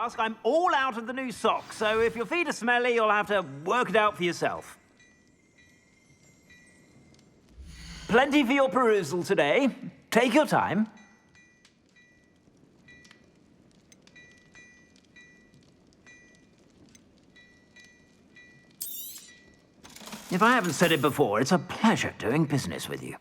ask, I'm all out of the new socks, so if your feet are smelly, you'll have to work it out for yourself. Plenty for your perusal today. Take your time. If I haven't said it before, it's a pleasure doing business with you.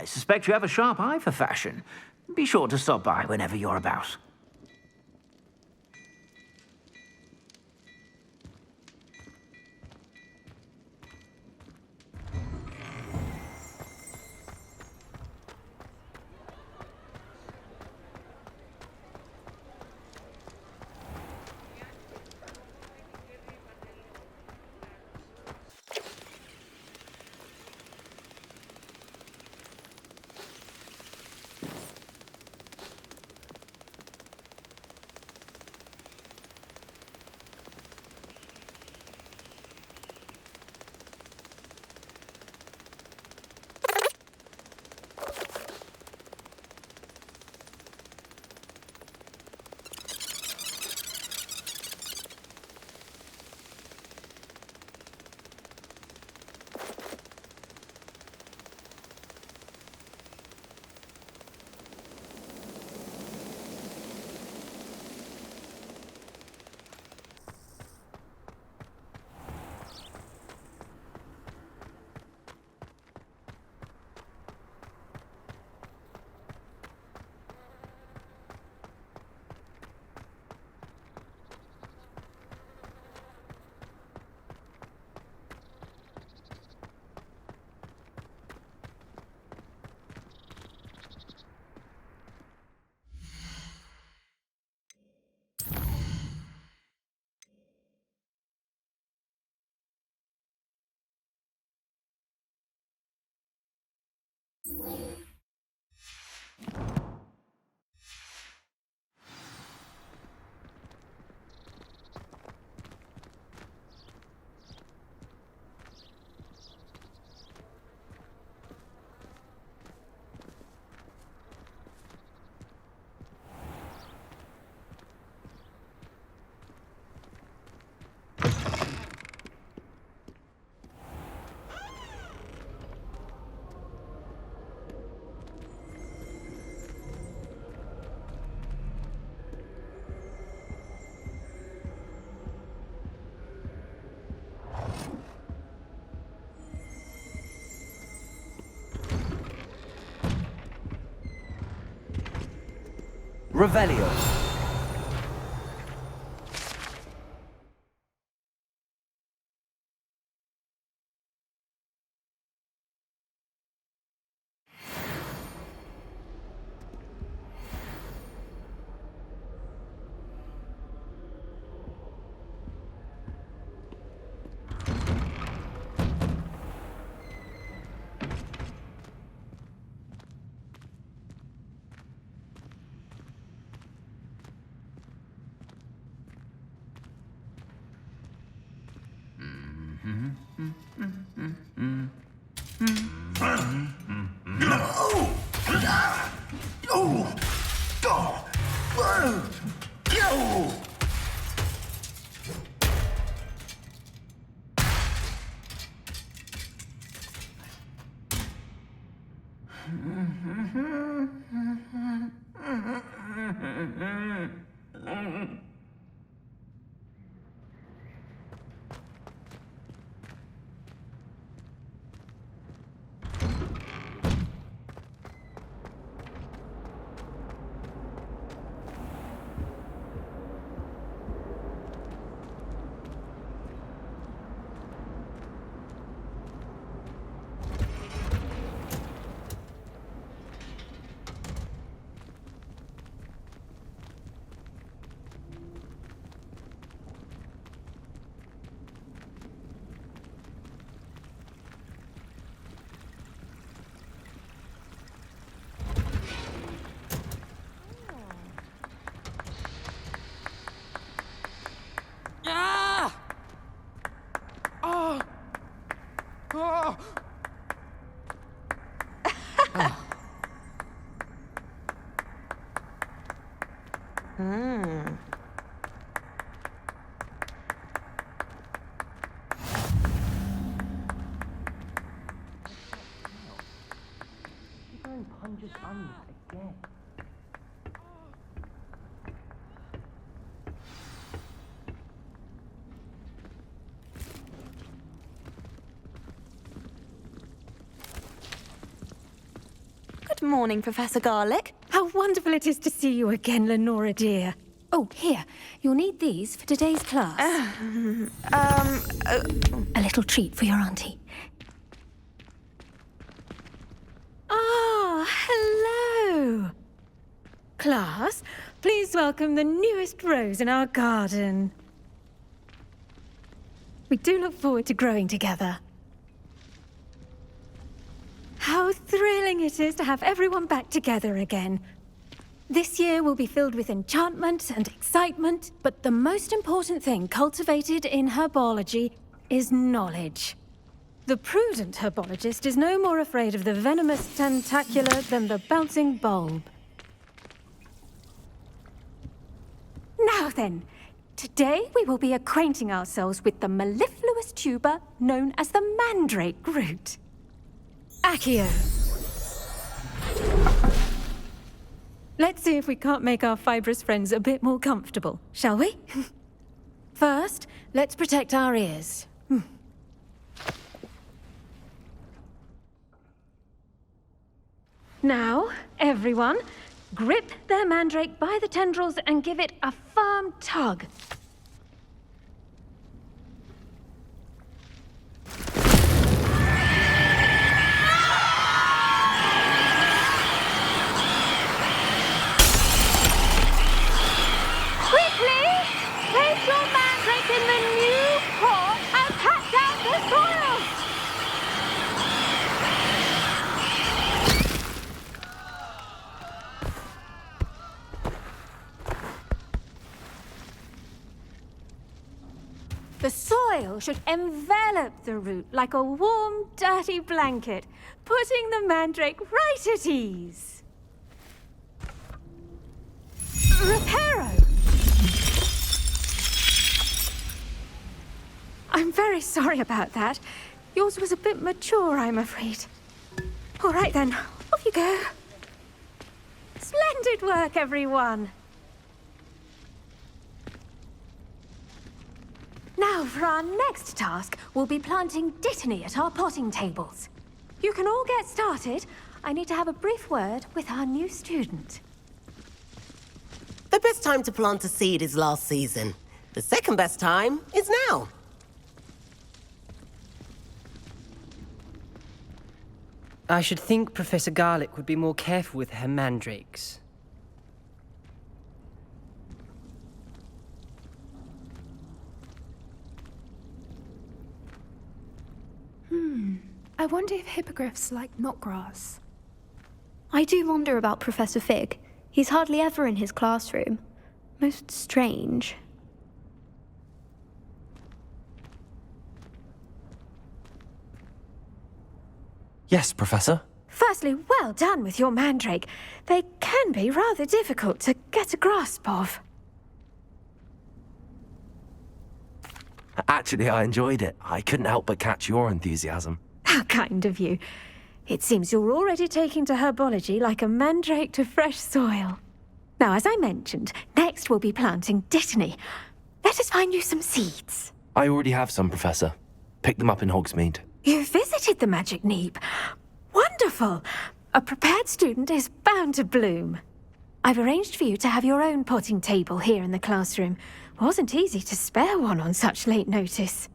I suspect you have a sharp eye for fashion. Be sure to stop by whenever you're about. Revelio. morning, Professor Garlic. How wonderful it is to see you again, Lenora dear. Oh, here, you'll need these for today's class. A little treat for your auntie. Ah, hello. Class, please welcome the newest rose in our garden. We do look forward to growing together. How thrilling it is to have everyone back together again. This year will be filled with enchantment and excitement, but the most important thing cultivated in herbology is knowledge. The prudent herbologist is no more afraid of the venomous tentacular than the bouncing bulb. Now then, today we will be acquainting ourselves with the mellifluous tuber known as the Mandrake root. Accio. Let's see if we can't make our fibrous friends a bit more comfortable, shall we? First, let's protect our ears. Now, everyone, grip their mandrake by the tendrils and give it a firm tug. Quickly, place your mandrake in the new pot and pat down the soil. The soil should envelop the root like a warm, dirty blanket, putting the mandrake right at ease. Reparo! I'm very sorry about that. Yours was a bit mature, I'm afraid. All right then, off you go. Splendid work, everyone! Now, for our next task, we'll be planting dittany at our potting tables. You can all get started. I need to have a brief word with our new student. The best time to plant a seed is last season. The second best time is now. I should think Professor Garlic would be more careful with her mandrakes. I wonder if hippogriffs like knotgrass. I do wonder about Professor Fig. He's hardly ever in his classroom. Most strange. Yes, Professor. Firstly, well done with your mandrake. They can be rather difficult to get a grasp of. Actually, I enjoyed it. I couldn't help but catch your enthusiasm. How kind of you. It seems you're already taking to herbology like a mandrake to fresh soil. Now, as I mentioned, next we'll be planting dittany. Let us find you some seeds. I already have some, Professor. Picked them up in Hogsmeade. You visited the Magic Neep. Wonderful. A prepared student is bound to bloom. I've arranged for you to have your own potting table here in the classroom. Wasn't easy to spare one on such late notice.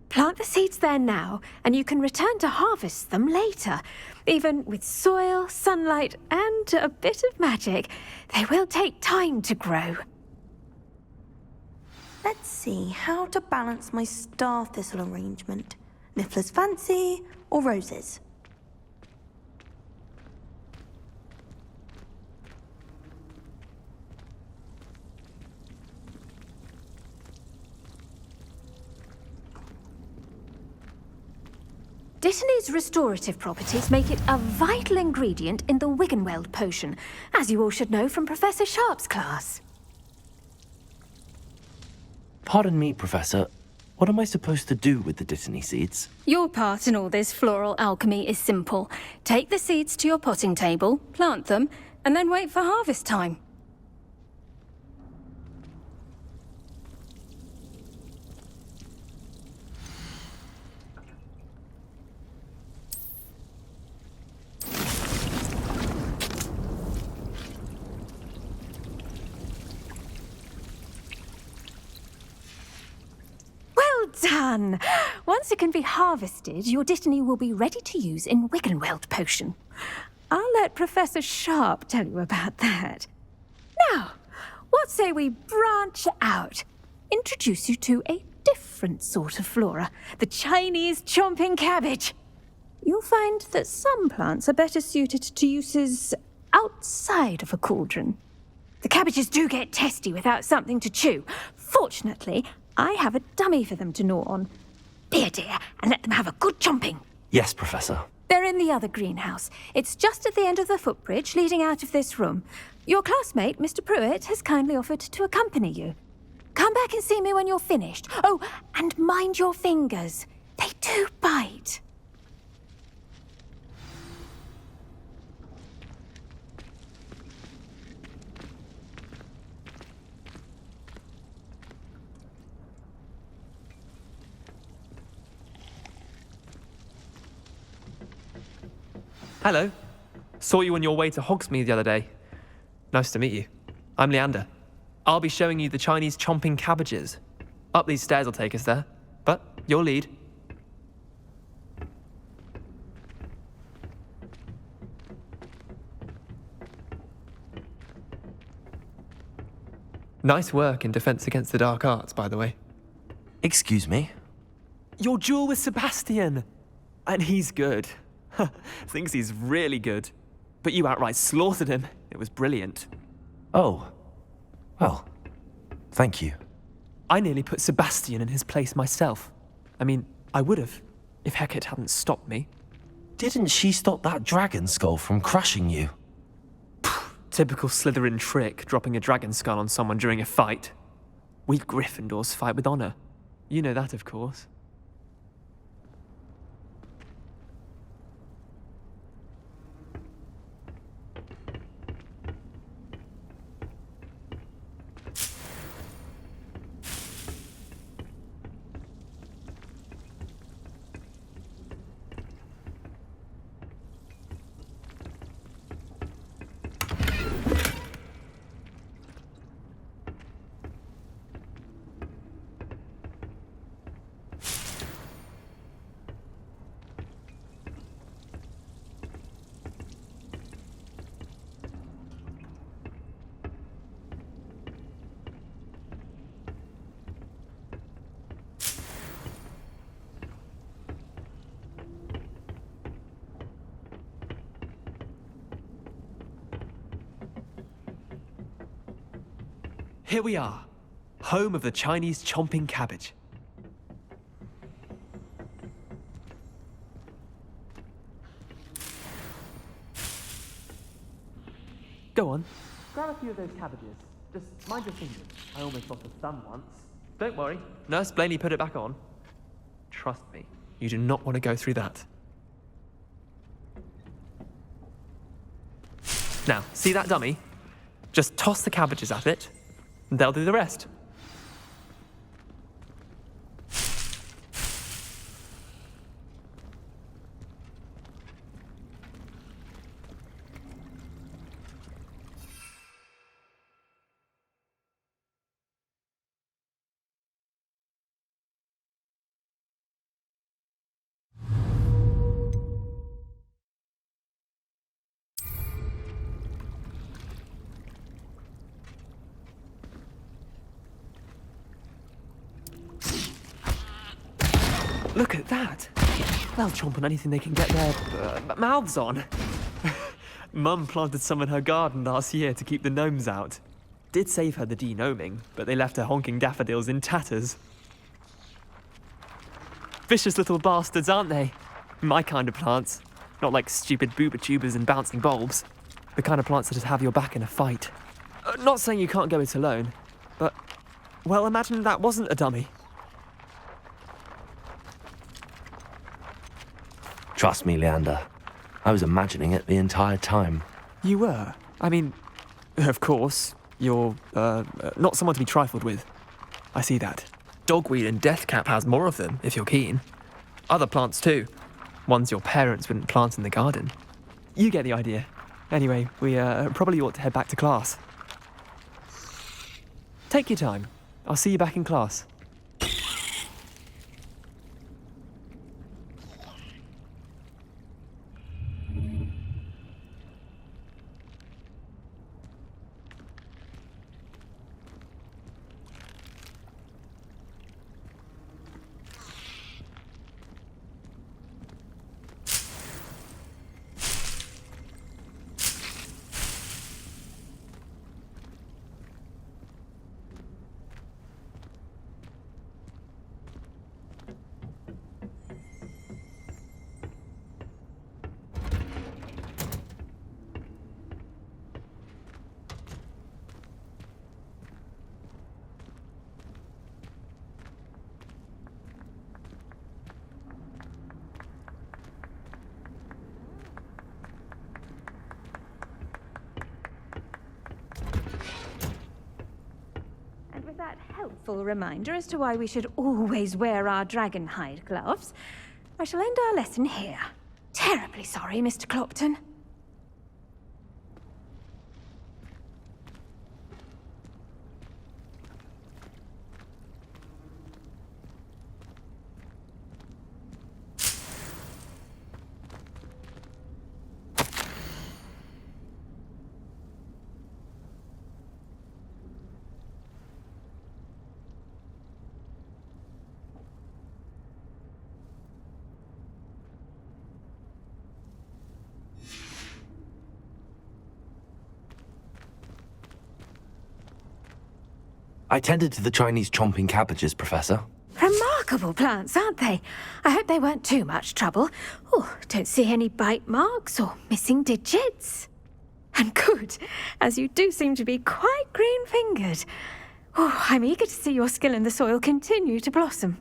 Plant the seeds there now, and you can return to harvest them later. Even with soil, sunlight, and a bit of magic, they will take time to grow. Let's see how to balance my star thistle arrangement. Niffler's Fancy or roses? Dittany's restorative properties make it a vital ingredient in the Wiggenweld potion, as you all should know from Professor Sharp's class. Pardon me, Professor. What am I supposed to do with the dittany seeds? Your part in all this floral alchemy is simple. Take the seeds to your potting table, plant them, and then wait for harvest time. done! Once it can be harvested, your dittany will be ready to use in Wiggenweld potion. I'll let Professor Sharp tell you about that. Now, what say we branch out? Introduce you to a different sort of flora, the Chinese Chomping Cabbage. You'll find that some plants are better suited to uses outside of a cauldron. The cabbages do get testy without something to chew. Fortunately, I have a dummy for them to gnaw on. Be a dear and let them have a good chomping. Yes, Professor. They're in the other greenhouse. It's just at the end of the footbridge leading out of this room. Your classmate, Mr. Prewett, has kindly offered to accompany you. Come back and see me when you're finished. Oh, and mind your fingers. They do bite. Hello. Saw you on your way to Hogsmeade the other day. Nice to meet you. I'm Leander. I'll be showing you the Chinese Chomping Cabbages. Up these stairs will take us there, but your lead. Nice work in Defense Against the Dark Arts, by the way. Excuse me? Your duel with Sebastian! And he's good. Thinks he's really good. But you outright slaughtered him. It was brilliant. Oh. Well, thank you. I nearly put Sebastian in his place myself. I mean, I would have, if Hecate hadn't stopped me. Didn't she stop that dragon skull from crushing you? Typical Slytherin trick, dropping a dragon skull on someone during a fight. We Gryffindors fight with honor. You know that, of course. Here we are, home of the Chinese Chomping Cabbage. Go on, grab a few of those cabbages. Just mind your fingers. I almost lost a thumb once. Don't worry, Nurse Blaney put it back on. Trust me, you do not want to go through that. Now, see that dummy? Just toss the cabbages at it, and they'll do the rest. Look at that. They'll chomp on anything they can get their mouths on. Mum planted some in her garden last year to keep the gnomes out. Did save her the de-gnoming, but they left her honking daffodils in tatters. Vicious little bastards, aren't they? My kind of plants. Not like stupid booba tubers and bouncing bulbs. The kind of plants that just have your back in a fight. Not saying you can't go it alone, but, well, imagine that wasn't a dummy. Trust me, Leander. I was imagining it the entire time. You were? I mean, of course, you're, not someone to be trifled with. I see that. Dogweed and deathcap has more of them, if you're keen. Other plants too. Ones your parents wouldn't plant in the garden. You get the idea. Anyway, we, probably ought to head back to class. Take your time. I'll see you back in class. helpful reminder as to why we should always wear our dragon hide gloves, I shall end our lesson here. Terribly sorry, Mr. Clopton. I tended to the Chinese Chomping Cabbages, Professor. Remarkable plants, aren't they? I hope they weren't too much trouble. Oh, don't see any bite marks or missing digits. And good, as you do seem to be quite green-fingered. Oh, I'm eager to see your skill in the soil continue to blossom.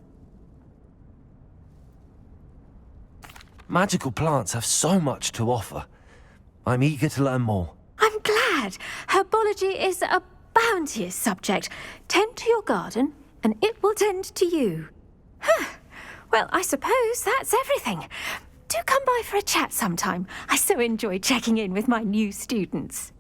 Magical plants have so much to offer. I'm eager to learn more. I'm glad. Herbology is a bounteous subject. Tend to your garden, and it will tend to you. Well, I suppose that's everything. Do come by for a chat sometime. I so enjoy checking in with my new students.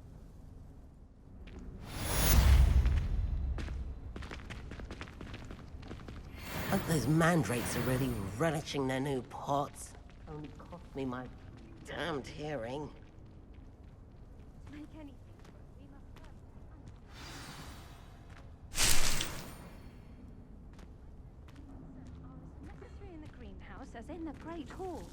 Hope those mandrakes are really relishing their new pots. Only cost me my damned hearing. In the greenhouse as in the Great Hall.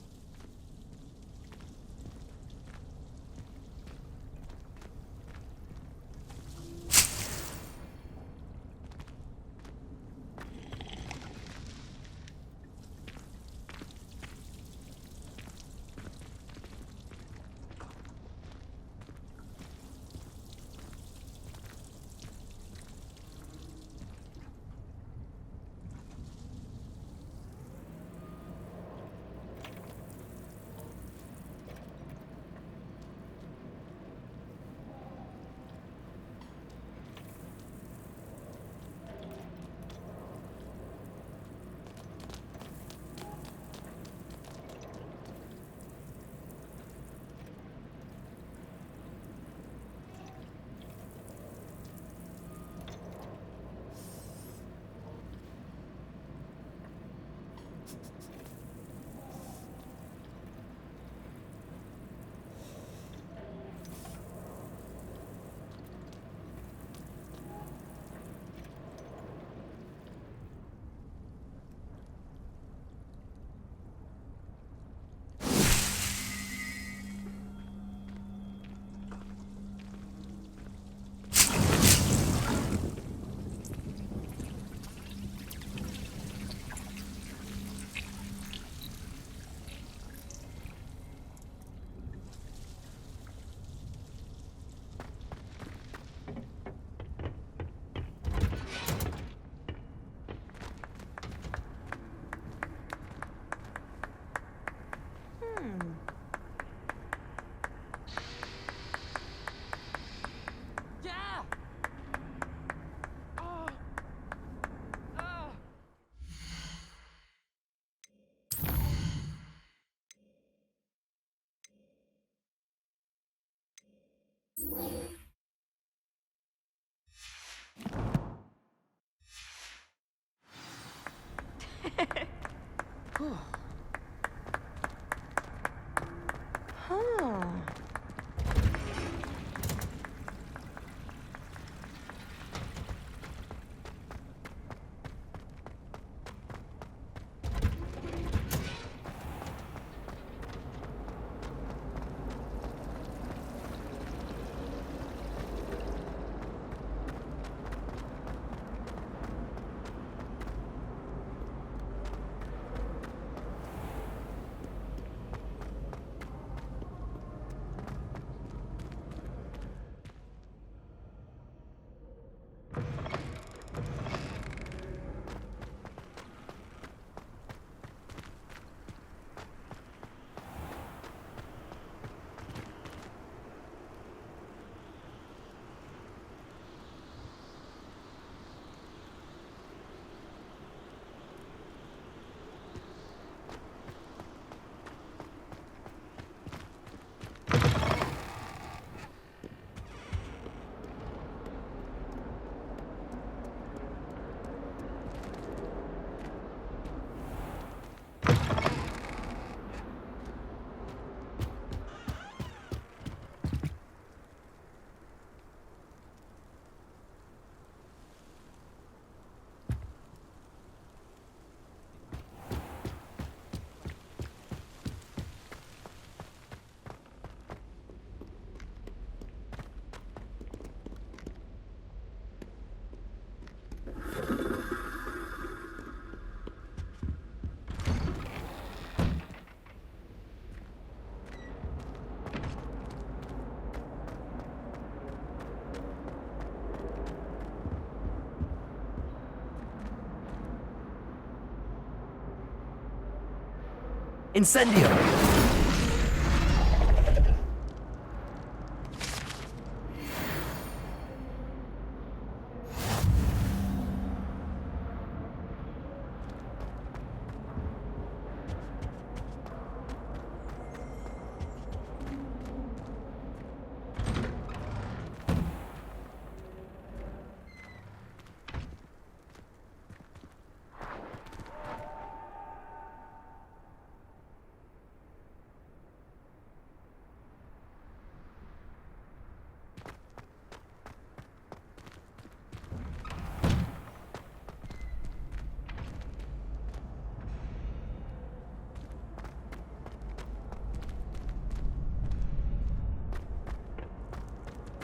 Incendio!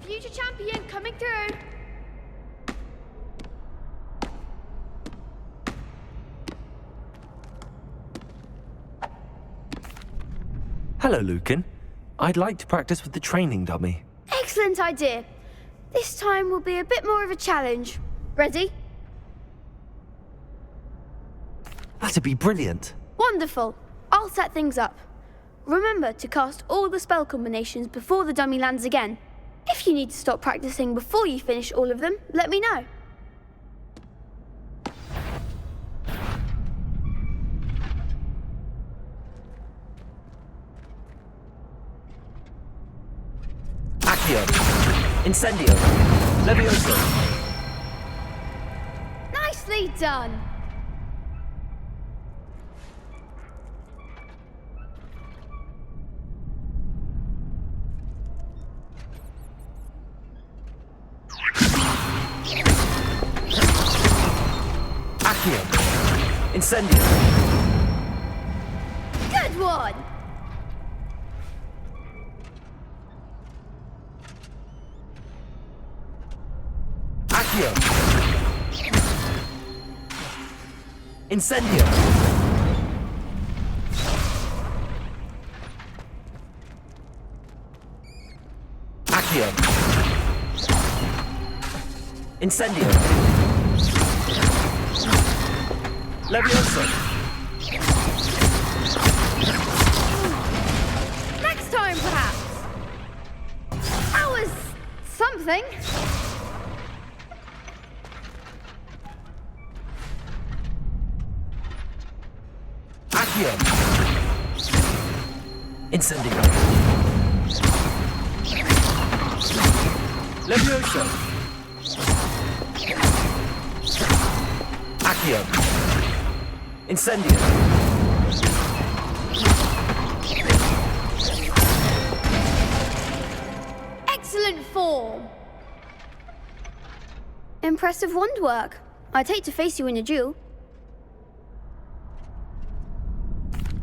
Future champion coming through. Hello, Lucan. I'd like to practice with the training dummy. Excellent idea. This time will be a bit more of a challenge. Ready? That'd be brilliant. Wonderful. I'll set things up. Remember to cast all the spell combinations before the dummy lands again. If you need to stop practicing before you finish all of them, let me know. Accio! Incendio! Levioso! Nicely done. Accio! Incendio! Good one. Accio! Incendio! Accio! Incendio! Levioso! Next time, perhaps. That was something. Accio! Incendio! Levioso! Accio! Incendio! Excellent form. Impressive wand work. I'd hate to face you in a duel.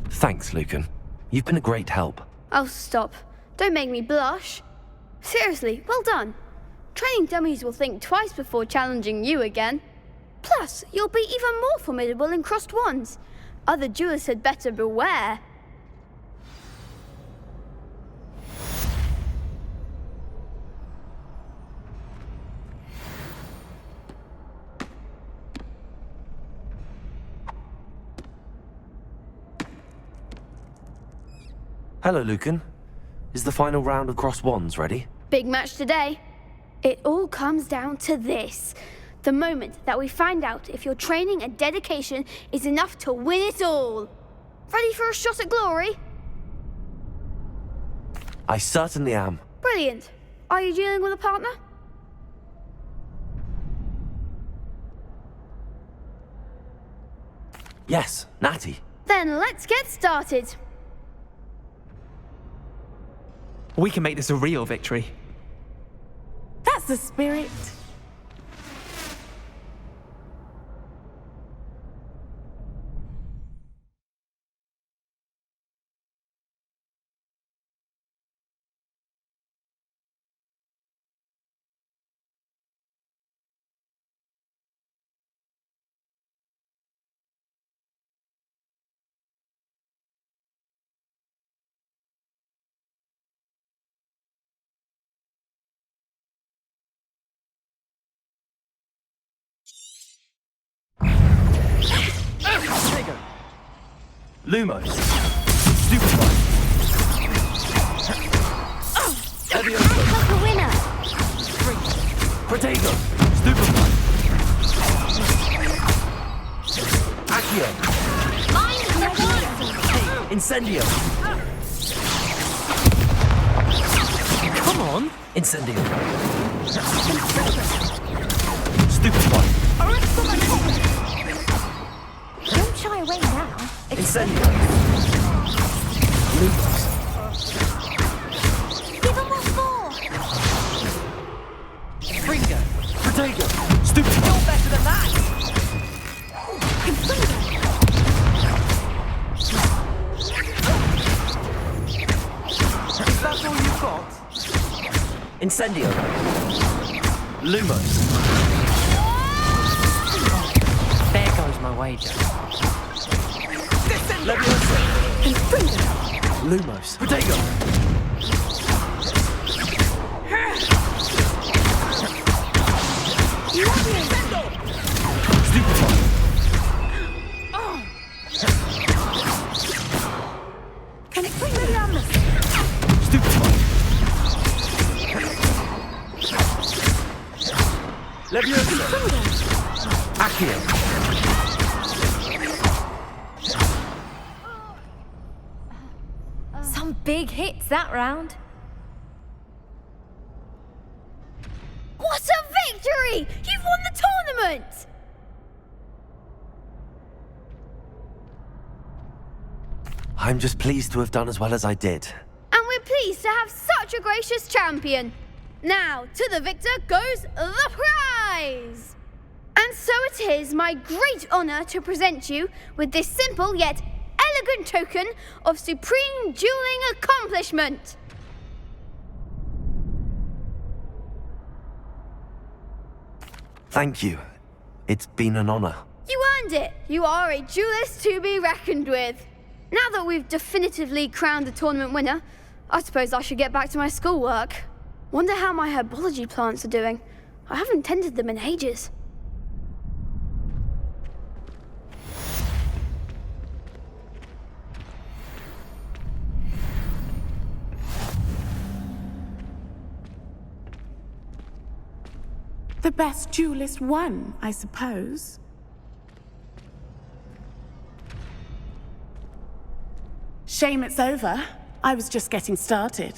Thanks, Lucan. You've been a great help. Oh, stop. Don't make me blush. Seriously, well done. Training dummies will think twice before challenging you again. Plus, you'll be even more formidable in crossed wands. Other duelists had better beware. Hello, Lucan. Is the final round of cross wands ready? Big match today. It all comes down to this. The moment that we find out if your training and dedication is enough to win it all. Ready for a shot at glory? I certainly am. Brilliant. Are you dealing with a partner? Yes, Natty. Then let's get started. We can make this a real victory. That's the spirit. Lumos. Levioso. Like a winner. Protego. Stupefy. Accio. Incendio. Come on! Incendio. Stupefy. Don't shy away now. Incendio. Lumos. Give him what for! Fringo! Protego. Stupefy. You're better than that! Is that all you've got? Incendio. Lumos. There goes my wager. Levioso. Lumos. Protego. Stupefy. Can it bring me down this? Stupefy. Levioso. Accio. Some big hits that round. What a victory! You've won the tournament! I'm just pleased to have done as well as I did. And we're pleased to have such a gracious champion. Now, to the victor goes the prize! And so it is my great honour to present you with this simple yet elegant token of supreme dueling accomplishment. Thank you. It's been an honor. You earned it. You are a duelist to be reckoned with. Now that we've definitively crowned the tournament winner, I suppose I should get back to my schoolwork. Wonder how my herbology plants are doing. I haven't tended them in ages. The best duelist won, I suppose. Shame it's over. I was just getting started.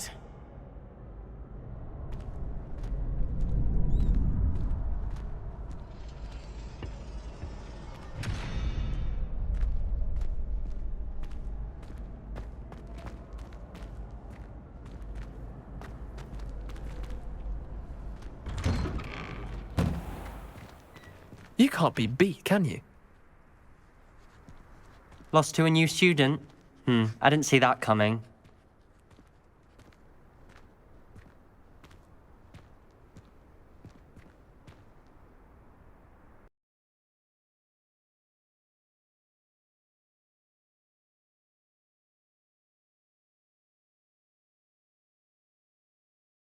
You can't be beat, can you? Lost to a new student? I didn't see that coming.